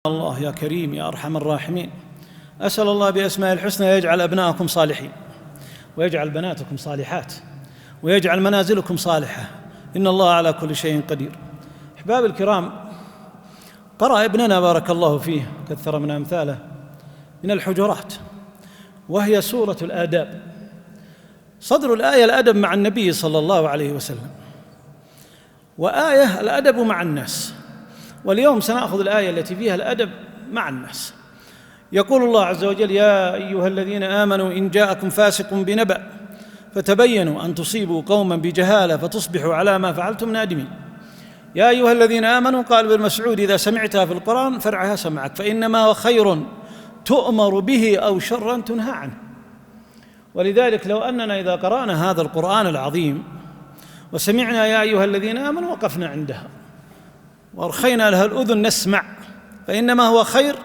الله يا كريم يا أرحم الراحمين. أسأل الله بأسماء الحسنى يجعل أبناءكم صالحين، ويجعل بناتكم صالحات، ويجعل منازلكم صالحة، إن الله على كل شيء قدير. أحباب الكرام، قرأ ابننا بارك الله فيه كثر من أمثاله من الحجرات، وهي سورة الآداب. صدر الآية الأدب مع النبي صلى الله عليه وسلم، وآية الأدب مع الناس. واليوم سنأخذ الآية التي فيها الأدب مع الناس. يقول الله عز وجل: يا أيها الذين آمنوا إن جاءكم فاسق بنبأ فتبينوا أن تصيبوا قوما بجهالة فتصبحوا على ما فعلتم نادمين. يا أيها الذين آمنوا، قال ابن مسعود: إذا سمعتها في القرآن فارعها سمعك، فإنما هو خير تؤمر به أو شر تنهى عنه. ولذلك لو أننا إذا قرأنا هذا القرآن العظيم وسمعنا يا أيها الذين آمنوا وقفنا عندها وأرخينا لها الأذن نسمع، فإنما هو خير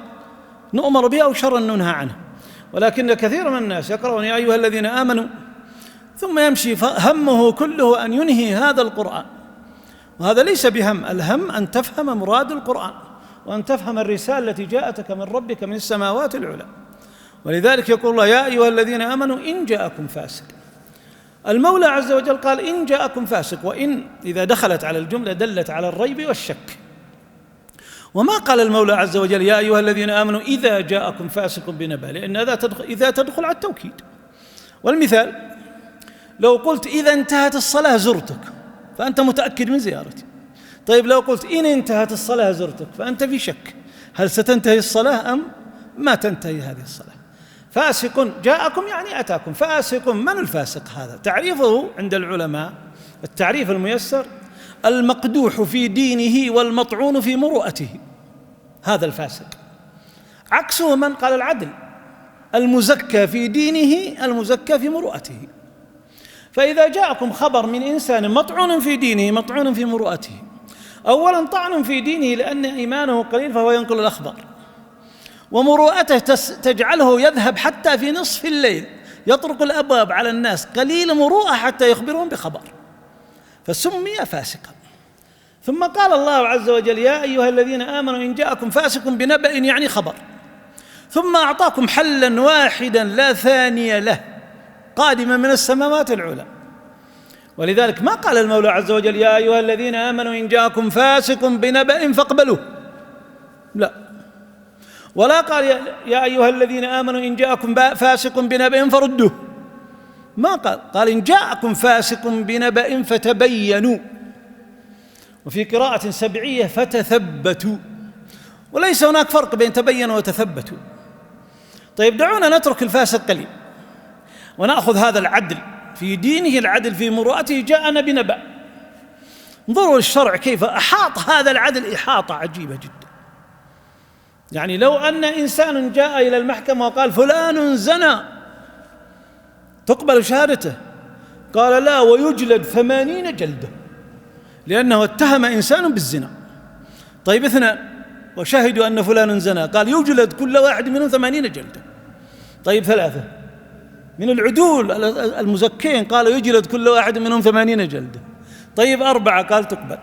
نؤمر به أو شر ننهى عنه. ولكن كثير من الناس يقرؤون يا أيها الذين آمنوا ثم يمشي همه كله أن ينهي هذا القرآن، وهذا ليس بهم. الهم أن تفهم مراد القرآن، وأن تفهم الرسالة التي جاءتك من ربك من السماوات العلى. ولذلك يقول الله: يا أيها الذين آمنوا إن جاءكم فاسق. المولى عز وجل قال إن جاءكم فاسق، وإن إذا دخلت على الجملة دلت على الريب والشك. وما قال المولى عز وجل يا أيها الذين آمنوا إذا جاءكم فاسق بنبأ، لأن إذا تدخل على التوكيد. والمثال: لو قلت إذا انتهت الصلاة زرتك فأنت متأكد من زيارتي. طيب لو قلت إن انتهت الصلاة زرتك فأنت في شك، هل ستنتهي الصلاة أم ما تنتهي هذه الصلاة؟ فاسق جاءكم يعني أتاكم. فاسق، من الفاسق؟ هذا تعريفه عند العلماء التعريف الميسر: المقدوح في دينه والمطعون في مروءته، هذا الفاسق. عكسه من؟ قال العدل: المزكى في دينه المزكى في مروءته. فإذا جاءكم خبر من إنسان مطعون في دينه مطعون في مروءته، أولا طعن في دينه لأن إيمانه قليل فهو ينقل الأخبار، ومروءته تجعله يذهب حتى في نصف الليل يطرق الأبواب على الناس، قليل مروءة حتى يخبرهم بخبر، فسمي فاسقا. ثم قال الله عز وجل: يا أيها الذين آمنوا إن جاءكم فاسق بنبأ، يعني خبر. ثم أعطاكم حلا واحدا لا ثاني له قادما من السماوات العلى. ولذلك ما قال المولى عز وجل يا أيها الذين آمنوا إن جاءكم فاسق بنبأ فاقبلوه، لا. ولا قال يا أيها الذين آمنوا إن جاءكم فاسق بنبأ فردوه، ما قال إن جاءكم فاسق بنبأ فتبينوا. وفي قراءة سبعية فتثبتوا، وليس هناك فرق بين تبينوا وتثبتوا. طيب دعونا نترك الفاسق قليل ونأخذ هذا العدل في دينه، العدل في مروءته، جاءنا بنبأ. انظروا الشرع كيف أحاط هذا العدل إحاطة عجيبة جدا. يعني لو أن إنسان جاء إلى المحكمة وقال فلان زنى تقبل شهادته؟ قال لا، ويجلد 80 جلدة لأنه اتهم إنسان بالزنا. طيب اثنان وشهدوا أن فلان زنى، قال يجلد كل واحد منهم 80 جلدة. طيب ثلاثة من العدول المزكين قالوا يجلد كل واحد منهم 80 جلدة. طيب أربعة قال تقبل.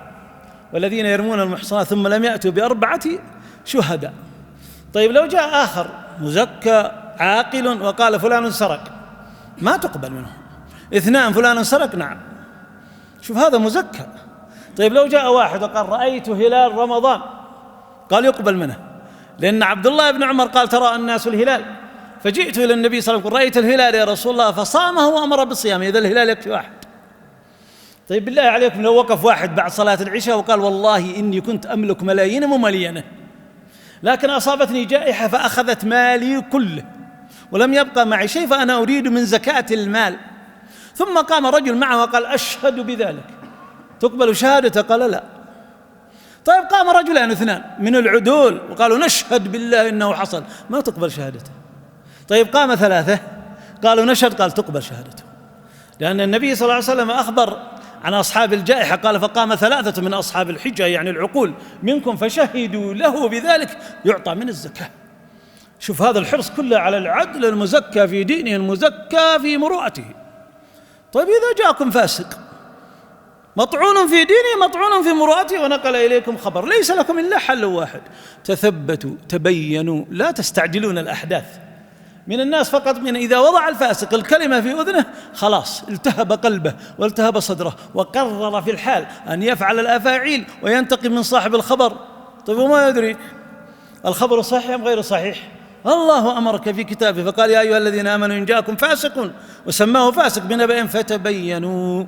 والذين يرمون المحصنات ثم لم يأتوا بأربعة شهداء. طيب لو جاء آخر مزكى عاقل وقال فلان سرق، ما تقبل منه. اثنان فلان سرق، نعم. شوف هذا مزكى. طيب لو جاء واحد وقال رأيت هلال رمضان، قال يقبل منه، لأن عبد الله بن عمر قال ترى الناس الهلال فجئت إلى النبي صلى الله عليه وسلم رأيت الهلال يا رسول الله فصامه وأمر بالصيام، إذا الهلال يكفي واحد. طيب بالله عليكم لو وقف واحد بعد صلاة العشاء وقال والله إني كنت أملك ملايين مملينة، لكن أصابتني جائحة فأخذت مالي كله ولم يبقى معي شيء فأنا أريد من زكاة المال، ثم قام رجل معه وقال أشهد بذلك، تقبل شهادته؟ قال لا. طيب قام رجلان اثنان من العدول وقالوا نشهد بالله إنه حصل، ما تقبل شهادته. طيب قام ثلاثة قالوا نشهد، قال تقبل شهادته، لأن النبي صلى الله عليه وسلم أخبر عن أصحاب الجائحة قال فقام ثلاثة من أصحاب الحجة يعني العقول منكم فشهدوا له بذلك يعطى من الزكاة. شوف هذا الحرص كله على العدل، المزكى في دينه المزكى في مروءته. طيب إذا جاءكم فاسق مطعون في دينه مطعون في مروءته، ونقل إليكم خبر ليس لكم إلا حل واحد: تثبتوا تبينوا لا تستعجلون الأحداث. من الناس فقط من إذا وضع الفاسق الكلمة في أذنه خلاص التهب قلبه والتهب صدره، وقرر في الحال أن يفعل الأفاعيل وينتقم من صاحب الخبر. طيب وما يدري الخبر صحيح أم غير صحيح؟ الله أمرك في كتابه فقال: يا أيها الذين آمنوا إن جاءكم فاسق، وسماه فاسق بنبأ فتبينوا.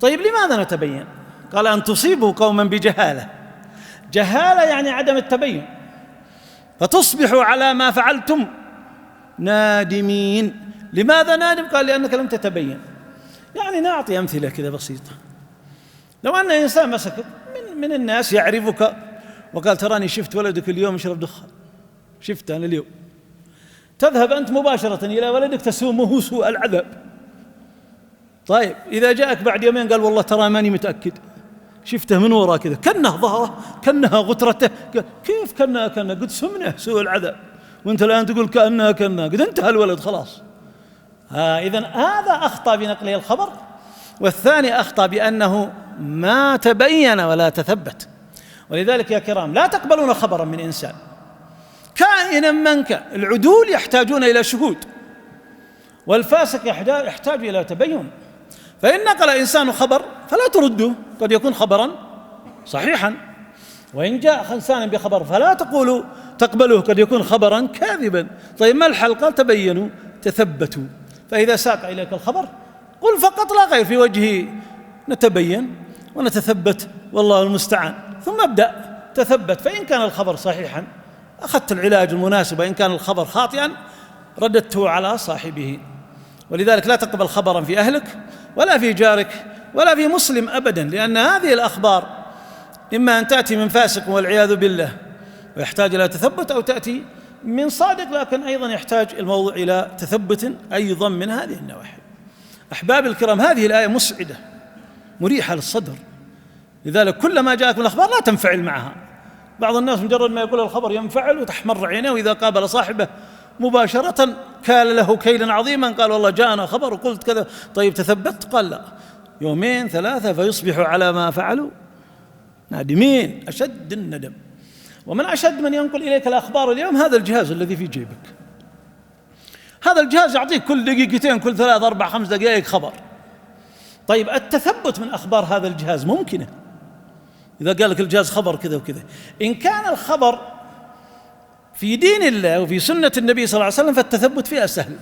طيب لماذا نتبين؟ قال: أن تصيبوا قوما بجهالة. جهالة يعني عدم التبين، فتصبحوا على ما فعلتم نادمين. لماذا نادم؟ قال: لأنك لم تتبين. يعني نعطي أمثلة كذا بسيطة. لو أن إنسان مسكك من الناس يعرفك وقال: تراني شفت ولدك اليوم يشرب دخان، شفت أنا اليوم، تذهب أنت مباشرة إلى ولدك تسومه سوء العذاب. طيب إذا جاءك بعد يومين قال: والله ترى ماني متأكد، شفته من وراء كذا كنه ظهره كنها غترته، كيف كنها قد سمنه سوء العذاب، وانت الآن تقول كأنها قد انتهى الولد خلاص. إذن هذا أخطأ بنقله الخبر، والثاني أخطأ بأنه ما تبين ولا تثبت. ولذلك يا كرام لا تقبلون خبرا من إنسان كائنا من كان. العدول يحتاجون إلى شهود، والفاسق يحتاج إلى تبين. فإن نقل إنسان خبر فلا ترده، قد يكون خبرا صحيحا، وإن جاء إنسان بخبر فلا تقولوا تقبلوه، قد يكون خبرا كاذبا. طيب ما الحل؟ قال: تبينوا تثبتوا. فإذا ساق إليك الخبر قل فقط لا غير في وجهه نتبين ونتثبت والله المستعان، ثم ابدأ تثبت. فإن كان الخبر صحيحا أخذت العلاج المناسب، وإن كان الخبر خاطئا رددته على صاحبه. ولذلك لا تقبل خبرا في أهلك ولا في جارك ولا في مسلم أبدا، لأن هذه الأخبار إما أن تأتي من فاسق والعياذ بالله ويحتاج إلى تثبت، أو تأتي من صادق لكن أيضا يحتاج الموضوع إلى تثبت أيضا من هذه النواحي. أحباب الكرام، هذه الآية مسعدة مريحة للصدر، لذلك كلما جاءك من الأخبار لا تنفعل معها. بعض الناس مجرد ما يقول الخبر ينفعل وتحمر عينه، وإذا قابل صاحبه مباشرة كال له كيلا عظيما، قال: والله جاءنا خبر وقلت كذا. طيب تثبت؟ قال: لا. يومين ثلاثة فيصبحوا على ما فعلوا نادمين أشد الندم. ومن أشد من ينقل إليك الأخبار اليوم هذا الجهاز الذي في جيبك. هذا الجهاز يعطيك كل دقيقتين، كل 3 4 5 دقائق خبر. طيب التثبت من أخبار هذا الجهاز ممكنة. إذا قال لك الجهاز خبر كذا وكذا، إن كان الخبر في دين الله وفي سنة النبي صلى الله عليه وسلم فالتثبت فيها سهل.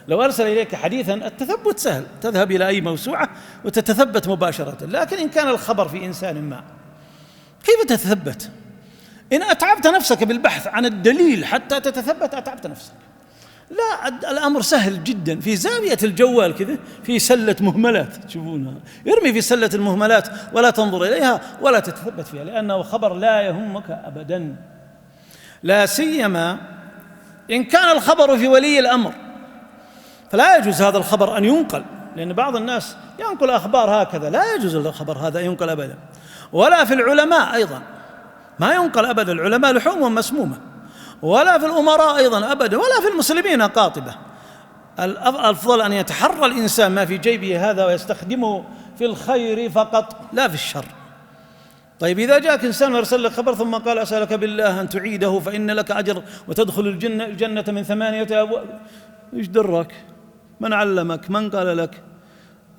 لو أرسل إليك حديثا التثبت سهل، تذهب إلى أي موسوعة وتتثبت مباشرة. لكن إن كان الخبر في إنسان ما كيف تتثبت؟ إن أتعبت نفسك بالبحث عن الدليل حتى تتثبت أتعبت نفسك. لا، الأمر سهل جدا. في زاوية الجوال كذا في سلة مهملات تشوفونها، ارمي في سلة المهملات ولا تنظر إليها ولا تتثبت فيها، لأنه خبر لا يهمك أبدا. لا سيما إن كان الخبر في ولي الأمر، فلا يجوز هذا الخبر أن ينقل، لأن بعض الناس ينقل أخبار هكذا، لا يجوز الخبر هذا ينقل أبدا. ولا في العلماء أيضا ما ينقل أبدا، العلماء لحوم مسمومة. ولا في الأمراء أيضا أبدا، ولا في المسلمين قاطبة. الأفضل أن يتحرى الإنسان ما في جيبه هذا ويستخدمه في الخير فقط لا في الشر. طيب إذا جاءك إنسان ويرسل لك خبر ثم قال: أسألك بالله أن تعيده فإن لك أجر وتدخل الجنة من 8 أبواب، إيش دراك؟ من علمك؟ من قال لك؟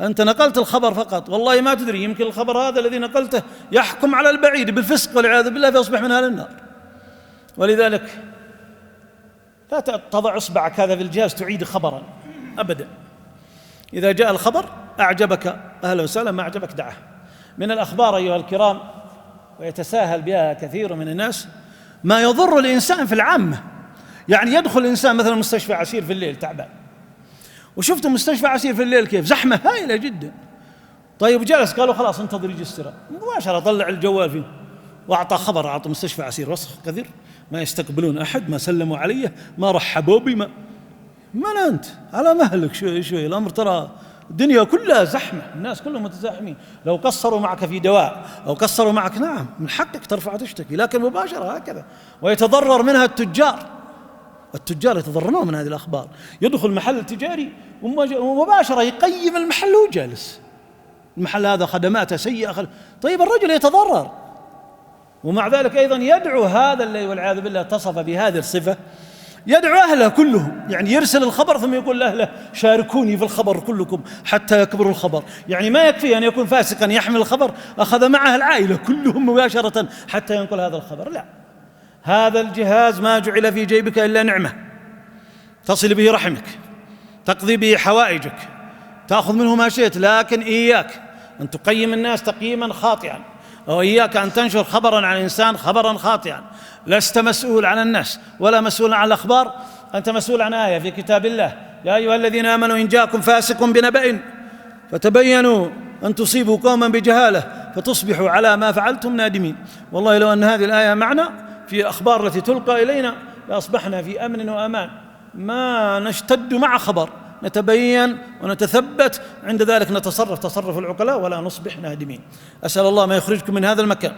أنت نقلت الخبر فقط، والله ما تدري، يمكن الخبر هذا الذي نقلته يحكم على البعيد بالفسق والعياذ بالله فيصبح من أهل النار. ولذلك لا تضع إصبعك هذا في الجهاز تعيد خبرا أبدا. إذا جاء الخبر أعجبك أهلا وسهلا، ما أعجبك دعه. من الأخبار أيها الكرام، ويتساهل بها كثير من الناس، ما يضر الإنسان في العامة. يعني يدخل الإنسان مثلا مستشفى عسير في الليل تعبان، وشفت مستشفى عسير في الليل كيف زحمة هائلة جدا. طيب جلس قالوا خلاص انتظر يجي استراحة، مباشرة طلع الجوال فيه وأعطى خبر، أعطى مستشفى عسير وسخ كثير، ما يستقبلون أحد، ما سلموا علي، ما رحبوا بي، من أنت؟ على مهلك شوي شوي، الأمر ترى الدنيا كلها زحمة، الناس كلهم متزاحمين. لو قصروا معك في دواء أو قصروا معك نعم من حقك ترفع تشتكي، لكن مباشرة هكذا. ويتضرر منها التجار يتضررون من هذه الأخبار. يدخل محل تجاري ومباشرة يقيم المحل وهو جالس، المحل هذا خدماته سيئة. طيب الرجل يتضرر، ومع ذلك أيضا يدعو هذا الذي والعياذ بالله اتصف بهذه الصفة، يدعو أهله كلهم، يعني يرسل الخبر ثم يقول لأهله شاركوني في الخبر كلكم حتى يكبر الخبر. يعني ما يكفي أن يكون فاسقا يحمل الخبر، أخذ معه العائلة كلهم مباشرة حتى ينقل هذا الخبر. لا، هذا الجهاز ما جعل في جيبك إلا نعمة تصل به رحمك، تقضي به حوائجك، تأخذ منه ما شئت، لكن إياك أن تقيم الناس تقييما خاطئا، أو إياك أن تنشر خبرا عن إنسان خبرا خاطئا. لست مسؤول عن الناس ولا مسؤول عن الأخبار، أنت مسؤول عن آية في كتاب الله: يا أيها الذين آمنوا إن جاءكم فاسق بنبأ فتبينوا أن تصيبوا قوما بجهالة فتصبحوا على ما فعلتم نادمين. والله لو أن هذه الآية معنا في الأخبار التي تلقى إلينا لأصبحنا في أمن وأمان، ما نشتد مع خبر، نتبين ونتثبت، عند ذلك نتصرف تصرف العقلاء ولا نصبح نادمين. أسأل الله ما يخرجكم من هذا المكان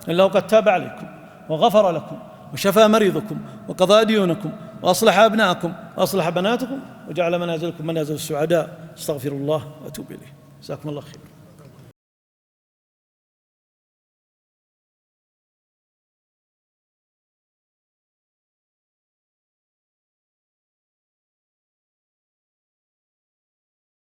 إلا وقد تاب عليكم وغفر لكم وشفى مريضكم وقضى ديونكم وأصلح أبناءكم وأصلح بناتكم وجعل منازلكم منازل السعداء. استغفر الله وأتوب إليه. جزاكم الله خير.